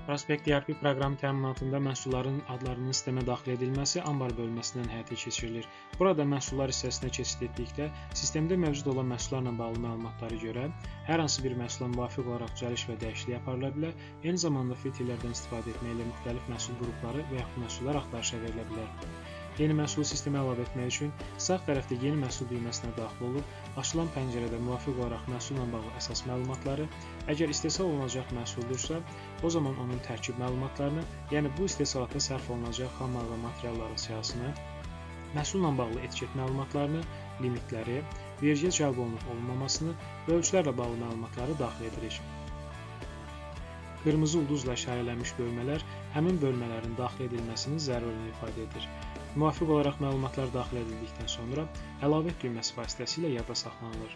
Prospect ERP proqram təminatında məhsulların adlarının sistemə daxil edilməsi ambar bölməsindən həyata keçirilir. Burada məhsullar hissəsinə keçid etdikdə, sistemdə mövcud olan məhsullarla bağlı məlumatlara görə hər hansı bir məhsula müvafiq olaraq düzəliş və dəyişiklik aparıla bilər. Eyni zamanda filtrlərdən istifadə etməklə müxtəlif məhsul qrupları və yaxud məhsullar axtarışa verilə bilər. Yeni məhsulu sistemə əlavə etmək üçün sağ tərəfdə yeni məhsul düyməsinə daxil olub, açılan pəncərədə müvafiq olaraq məhsulla bağlı əsas məlumatları, əgər istehsal olunacaq məhsuldursa, o zaman onun tərkib məlumatlarını, yəni bu istehsalata sərf olunacaq xam mal və materialların siyahısını, məhsulla bağlı etiket məlumatlarını, limitləri, vergiyə cəlb olunub olunmamasını və ölçülərlə bağlı məlumatları daxil edirik. Qırmızı ulduzla işarələnmiş bölmələr həmin bölmələrin daxil edilməsinin zərurliyini ifadə edir. Müvafiq olaraq məlumatlar daxil edildikdən sonra əlavə düyməsi vasitəsilə yadda saxlanılır.